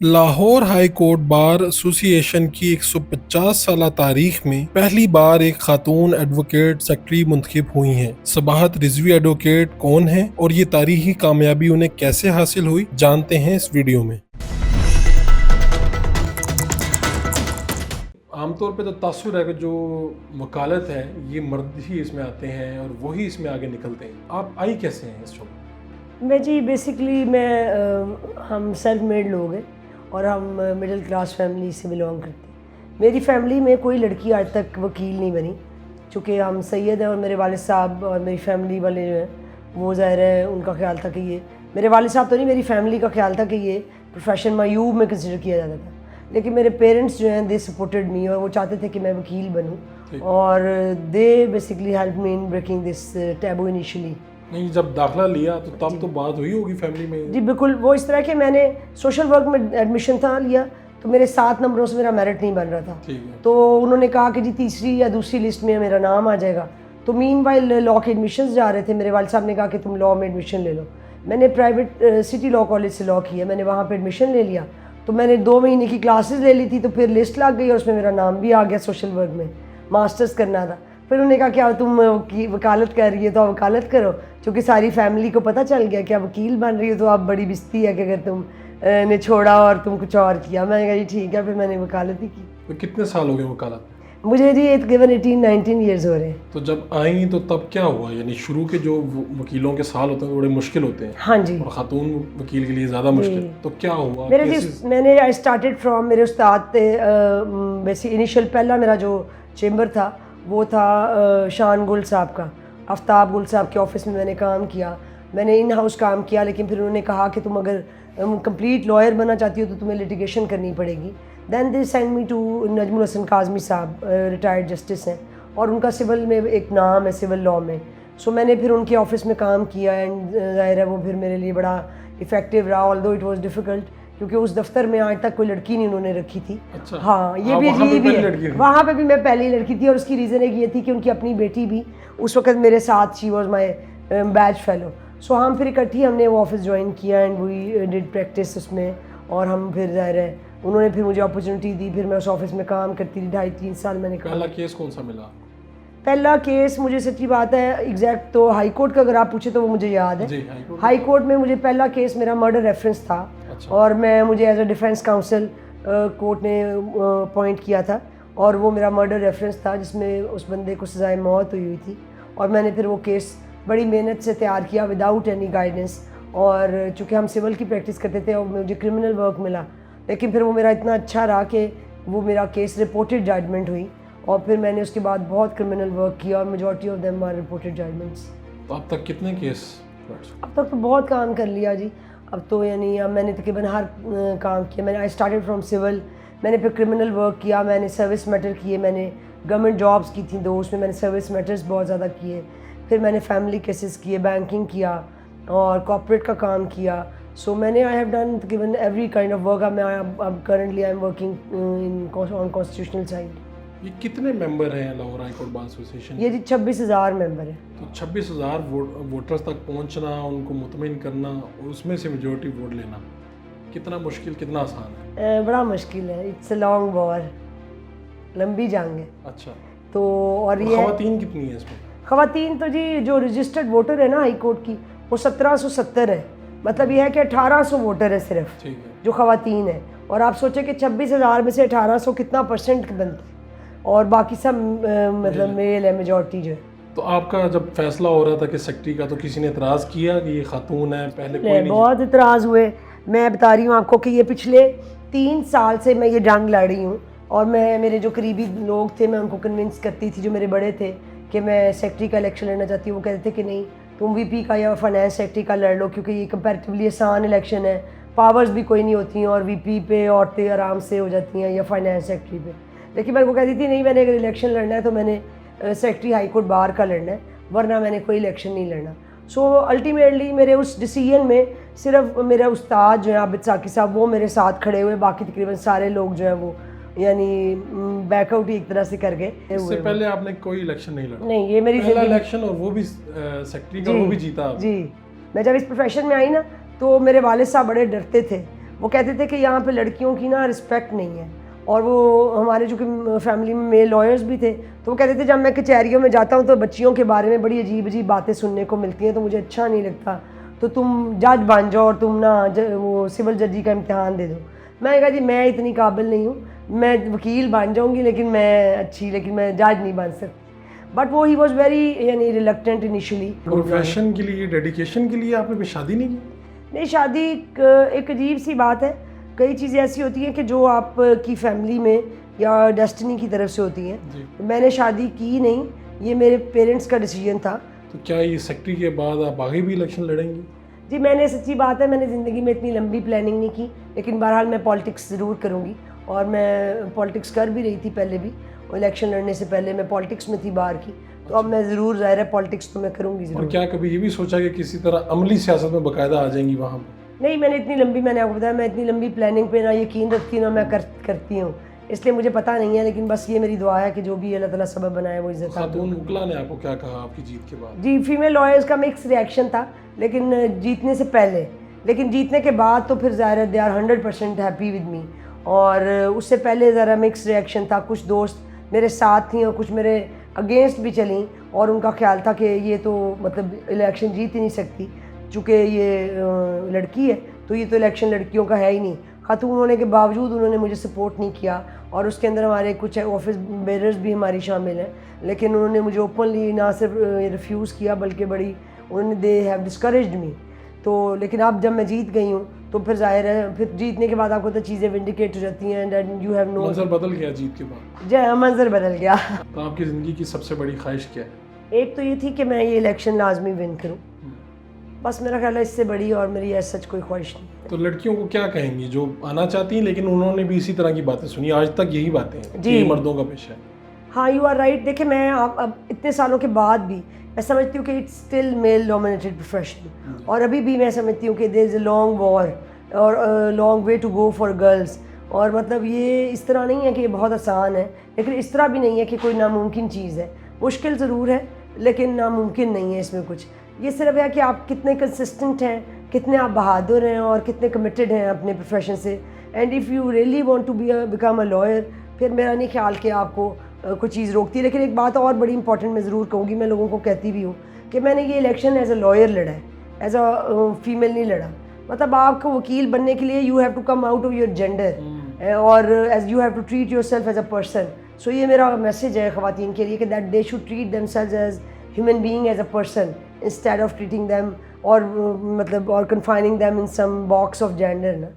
Lahore high court bar association की 150 साल तारीख में पहली बार एक खातून एडवोकेट सेक्रेटरी मुंतखब हुई हैं। सबाहत रिजवी एडवोकेट कौन है और ये तारीखी कामयाबी उन्हें कैसे हासिल हुई, जानते हैं इस वीडियो में। आमतौर पे तो तासुर है कि जो वकालत है ये मर्द ही इसमें आते हैं और वही इसमें आगे निकलते हैं। आप आई कैसे हैं इस शो मैं जी बेसिकली हम सेल्फ मेड लोग हैं और हम मिडिल क्लास फैमिली से बिलोंग करते हैं। मेरी फैमिली में कोई लड़की आज तक वकील नहीं बनी, चूँकि हम सैयद हैं और मेरे वालिद साहब और मेरी फैमिली वाले जो हैं वो ज़ाहिर है उनका ख्याल था कि ये, मेरे वालिद साहब तो नहीं, मेरी फैमिली का ख्याल था कि ये प्रोफेशन मायूब में कंसिडर किया जाता था। लेकिन मेरे पेरेंट्स जो हैं दे सपोर्टेड मी और वो चाहते थे कि मैं वकील बनूँ और they basically help me in breaking this taboo initially. नहीं, जब दाखिला लिया तो तब तो बात हुई होगी फैमिली में। जी बिल्कुल, वो इस तरह के मैंने सोशल वर्क में एडमिशन था लिया तो मेरे 7 नंबरों से मेरा मेरिट नहीं बन रहा था। तो उन्होंने कहा कि जी तीसरी या दूसरी लिस्ट में मेरा नाम आ जाएगा। तो मीनवाइल लॉ के एडमिशन्स जा रहे थे, मेरे वालिद साहब ने कहा कि तुम लॉ में एडमिशन ले लो। मैंने प्राइवेट सिटी लॉ कॉलेज से लॉ किया, मैंने वहाँ पे एडमिशन ले लिया। तो मैंने 2 महीने की क्लासेस ले ली थी, तो फिर लिस्ट लग गई और उसमें मेरा नाम भी आ गया। सोशल वर्क में मास्टर्स करना था। फिर उन्होंने कहा क्या तुम वकालत कर रही है तो आप वकालत करो, क्योंकि सारी फैमिली को पता चल गया कि आप वकील बन रही हो तो आप बड़ी बिस्ती है कि अगर तुम ने छोड़ा और तुम कुछ और किया। मैंने कहा जी ठीक है, फिर मैंने वकालत ही की। तो कितने साल हो गए वकालत? मुझे जी तकरीबन 18-19 ईयर्स हो रहे हैं। तो जब आई तो तब क्या हुआ, यानी शुरू के जो वकीलों के साल होते हैं बड़े मुश्किल होते हैं। हाँ जी, और खातून वकील के लिए ज़्यादा मुश्किल। तो क्या हुआ? मैंने आई स्टार्टेड फ्रॉम मेरे उस्ताद बेसिक इनिशियल पहला मेरा जो चेम्बर था वो था शान गुल साहब का, आफ्ताब गुल साहब के ऑफिस में मैंने काम किया। मैंने इन हाउस काम किया, लेकिन फिर उन्होंने कहा कि तुम अगर कंप्लीट लॉयर बनना चाहती हो तो तुम्हें लिटिगेशन करनी पड़ेगी। Then they send me to Najmul Hasan Kazmi साहब, रिटायर्ड जस्टिस हैं और उनका सिविल में एक नाम है, सिविल लॉ में। सो मैंने फिर उनके ऑफिस में काम किया एंड ज़ाहिर है वो फिर मेरे लिए बड़ा इफ़ेक्टिव रहा, ऑल्दो इट वाज डिफ़िकल्ट, क्योंकि उस दफ्तर में आज तक कोई लड़की नहीं उन्होंने रखी थी। अच्छा। हाँ, ये भी अजीब है। वहाँ पे भी मैं पहली लड़की थी और उसकी रीज़न एक ये थी कि उनकी अपनी बेटी भी उस वक्त मेरे साथ, she was my batch fellow. So हम फिर इकट्ठी हमने वो ऑफिस ज्वाइन किया एंड वी डिड प्रैक्टिस उसमें। और हम फिर ज़ाहिर है उन्होंने फिर मुझे अपॉर्चुनिटी दी, फिर मैं उस ऑफिस में काम करती थी 2.5-3 साल मैंने काम। पहला केस कौन सा मिला? पहला केस मुझे सच्ची बात है एग्जैक्ट तो हाई कोर्ट का अगर आप पूछे तो वो मुझे याद है। हाई कोर्ट में मुझे पहला केस मेरा मर्डर रेफरेंस था। अच्छा। और मैं मुझे as a defence counsel court ने अपॉइंट किया था और वो मेरा मर्डर रेफरेंस था जिसमें उस बंदे को सज़ाए मौत हुई थी। और मैंने फिर वो केस बड़ी मेहनत से तैयार किया विदाउट एनी गाइडेंस। और चूँकि हम सिविल की प्रैक्टिस करते थे और मुझे क्रिमिनल वर्क मिला, लेकिन फिर वो मेरा इतना अच्छा रहा कि वो मेरा केस रिपोर्टेड जजमेंट हुई और फिर मैंने उसके बाद बहुत क्रिमिनल वर्क किया और majority of them are reported judgments. तो अब तक कितने केस? अब तक तो बहुत काम कर लिया जी। अब तो यानी अब मैंने तकरीबन हर काम किया। मैंने आई स्टार्टेड फ्रॉम सिविल, मैंने फिर क्रिमिनल वर्क किया, मैंने सर्विस मैटर किए, मैंने गवर्नमेंट जॉब्स की थी 2, उसमें मैंने सर्विस मैटर्स बहुत ज़्यादा किए। फिर मैंने फैमिली केसेस किए, बैंकिंग किया और कॉर्पोरेट का काम किया। सो मैंने आई हैव डन तकरीबन एवरी काइंड ऑफ वर्क। अब currently I am working in on constitutional side. ये कितने मेंबर हैं Lahore high court bar association? ये जी 26,000 मेंबर है। तो 26,000 वोटर्स तक पहुंचना, उनको मुतमईन करना, उसमें से मेजॉरिटी वोट लेना कितना मुश्किल, कितना आसान है? बड़ा मुश्किल है। इट्स अ लॉन्ग वॉर, लंबी जंग है। अच्छा। तो और ये ख़वातीन कितनी है इसमें? ख़वातीन तो जी जो रजिस्टर्ड वोटर है ना हाई कोर्ट की वो 1770 है। मतलब ये है कि 1800 वोटर है सिर्फ जो ख़वातीन है। और आप सोचें कि 26,000 में से 1800 कितना परसेंट बनता है और बाकी सब मतलब मेल है मेजॉरिटी जो है। तो आपका जब फैसला हो रहा था कि सेक्रेटरी का, तो किसी ने एतराज़ किया कि ये खातून है? पहले कोई नहीं? बहुत एतराज़ हुए। मैं बता रही हूँ आपको कि ये पिछले 3 साल से मैं ये जंग लड़ रही हूँ और मैं मेरे जो करीबी लोग थे मैं उनको कन्विंस करती थी, जो मेरे बड़े थे, कि मैं सेक्रेटरी का इलेक्शन लड़ना चाहती हूँ। वो कहते थे कि नहीं, तुम वीपी का या फाइनेंस सेक्रेटरी का लड़ लो, क्योंकि ये कंपैरेटिवली आसान इलेक्शन है, पावर्स भी कोई नहीं होती हैं और वीपी पे औरतें आराम से हो जाती हैं या फाइनेंस सेक्रेटरी पे। लेकिन मैं वो कहती थी नहीं, मैंने अगर इलेक्शन लड़ना है तो मैंने सेक्रेटरी हाई कोर्ट बार का लड़ना है, वरना मैंने कोई इलेक्शन नहीं लड़ना। सो अल्टीमेटली मेरे उस डिसीजन में सिर्फ मेरा उस्ताद जो है आबिद साकी साहब वो मेरे साथ खड़े हुए, बाकी तकरीबन सारे लोग जो हैं वो यानी बैकआउट ही एक तरह से कर गए। इससे पहले आपने कोई इलेक्शन नहीं लड़ा? नहीं, ये मेरी पहला इलेक्शन और वो भी सेक्रेटरी का, वो भी जीता आप। जी। मैं जब इस प्रोफेशन में आई ना तो मेरे वालिद साहब बड़े डरते थे وہ کہتے تھے کہ یہاں پہ لڑکیوں کی نا رسپیکٹ نہیں ہے. اور وہ ہمارے جو کہ فیملی میں میل لائرز بھی تھے تو وہ کہتے تھے جب میں کچہریوں میں جاتا ہوں تو بچیوں کے بارے میں بڑی عجیب عجیب باتیں سننے کو ملتی ہیں تو مجھے اچھا نہیں لگتا, تو تم جج بن جاؤ اور تم نا وہ سول ججی کا امتحان دے دو. میں نے کہا جی میں اتنی قابل نہیں ہوں, میں وکیل بن جاؤں گی لیکن میں جج نہیں بن سکتی. بٹ وہ ہی واز ویری یعنی ریلکٹنٹ انیشلی. پروفیشن کے لیے, ڈیڈیکیشن کے لیے آپ نے شادی نہیں کی؟ نہیں, شادی ایک عجیب سی بات ہے. کئی چیزیں ایسی ہوتی ہیں کہ جو آپ کی فیملی میں یا ڈیسٹنی کی طرف سے ہوتی ہیں. میں نے شادی کی نہیں, یہ میرے پیرنٹس کا ڈیسیجن تھا. تو کیا یہ سیکٹری کے بعد آپ آگے بھی الیکشن لڑیں گی؟ جی میں نے, سچی بات ہے, میں نے زندگی میں اتنی لمبی پلاننگ نہیں کی, لیکن بہرحال میں پالیٹکس ضرور کروں گی. اور میں پالیٹکس کر بھی رہی تھی پہلے بھی, الیکشن لڑنے سے پہلے میں پالیٹکس میں تھی باہر کی, تو اب میں ضرور, ظاہر ہے پالیٹکس تو میں کروں گی ضرور. اور کیا کبھی یہ بھی سوچا کہ کسی طرح عملی سیاست میں باقاعدہ آ جائیں گی وہاں پہ؟ نہیں, میں نے اتنی لمبی, میں نے آپ کو بتایا, میں اتنی لمبی پلاننگ پہ نہ یقین رکھتی ہوں نہ میں کرتی ہوں, اس لیے مجھے پتہ نہیں ہے. لیکن بس یہ میری دعا ہے کہ جو بھی اللہ تعالیٰ سبب بنائے وہ عزت. خاتون وکلا نے آپ کو کیا کہا آپ کی جیت کے بعد؟ جی فیمیل لائرز کا مکس ریئیکشن تھا, لیکن جیتنے سے پہلے, لیکن جیتنے کے بعد تو پھر ظاہر ہے they are 100% happy with me. اور اس سے پہلے ذرا مکس ریئیکشن تھا. کچھ دوست میرے ساتھ تھیں اور کچھ میرے اگینسٹ بھی چلیں, اور ان کا خیال تھا کہ یہ تو مطلب الیکشن جیت ہی نہیں سکتی, چونکہ یہ لڑکی ہے تو یہ تو الیکشن لڑکیوں کا ہے ہی نہیں. خاتون ہونے کے باوجود انہوں نے مجھے سپورٹ نہیں کیا, اور اس کے اندر ہمارے کچھ آفس بیررز بھی ہماری شامل ہیں, لیکن انہوں نے مجھے اوپنلی نہ صرف ریفیوز کیا بلکہ بڑی انہوں نے دے ہیو ڈسکریجڈ می. تو لیکن اب جب میں جیت گئی ہوں تو پھر ظاہر ہے, پھر جیتنے کے بعد آپ کو تو چیزیں ونڈیکیٹ ہو جاتی ہیں, اینڈ یو ہیو نو. منظر بدل گیا جیت کے بعد؟ جی منظر بدل گیا. تو آپ کی زندگی کی سب سے بڑی خواہش کیا ہے؟ ایک تو یہ تھی کہ میں یہ الیکشن لازمی ون کروں, بس میرا خیال ہے اس سے بڑی اور میری ایز سچ کوئی خواہش نہیں. تو لڑکیوں کو کیا کہیں گی جو آنا چاہتی ہیں لیکن انہوں نے بھی اسی طرح کی باتیں سنی, آج تک یہی باتیں ہیں کہ یہ مردوں کا پیشہ ہے؟ ہاں یو آر رائٹ. دیکھیں میں اب اتنے سالوں کے بعد بھی میں سمجھتی ہوں کہ it's still male dominated profession, اور ابھی بھی میں سمجھتی ہوں کہ دیر از اے لانگ وار اور long way to go for girls. اور مطلب یہ اس طرح نہیں ہے کہ یہ بہت آسان ہے, لیکن اس طرح بھی نہیں ہے کہ کوئی ناممکن چیز ہے. مشکل ضرور ہے لیکن ناممکن نہیں ہے اس میں کچھ. یہ صرف ہے کہ آپ کتنے کنسسٹنٹ ہیں, کتنے آپ بہادر ہیں اور کتنے کمیٹڈ ہیں اپنے پروفیشن سے. And if you really want to become a lawyer, پھر میرا نہیں خیال کہ آپ کو کوئی چیز روکتی ہے. لیکن ایک بات اور بڑی امپورٹنٹ میں ضرور کہوں گی, میں لوگوں کو کہتی بھی ہوں کہ میں نے یہ الیکشن ایز اے لائر لڑا ہے, ایز اے فیمیل نہیں لڑا. مطلب آپ کو وکیل بننے کے لیے you have to come out of your gender اور as you have to treat yourself as a person. So یہ میرا میسیج ہے خواتین کے لیے کہ that they should treat themselves as human being, as a person, instead of treating them اور مطلب اور confining them in some box of gender نا.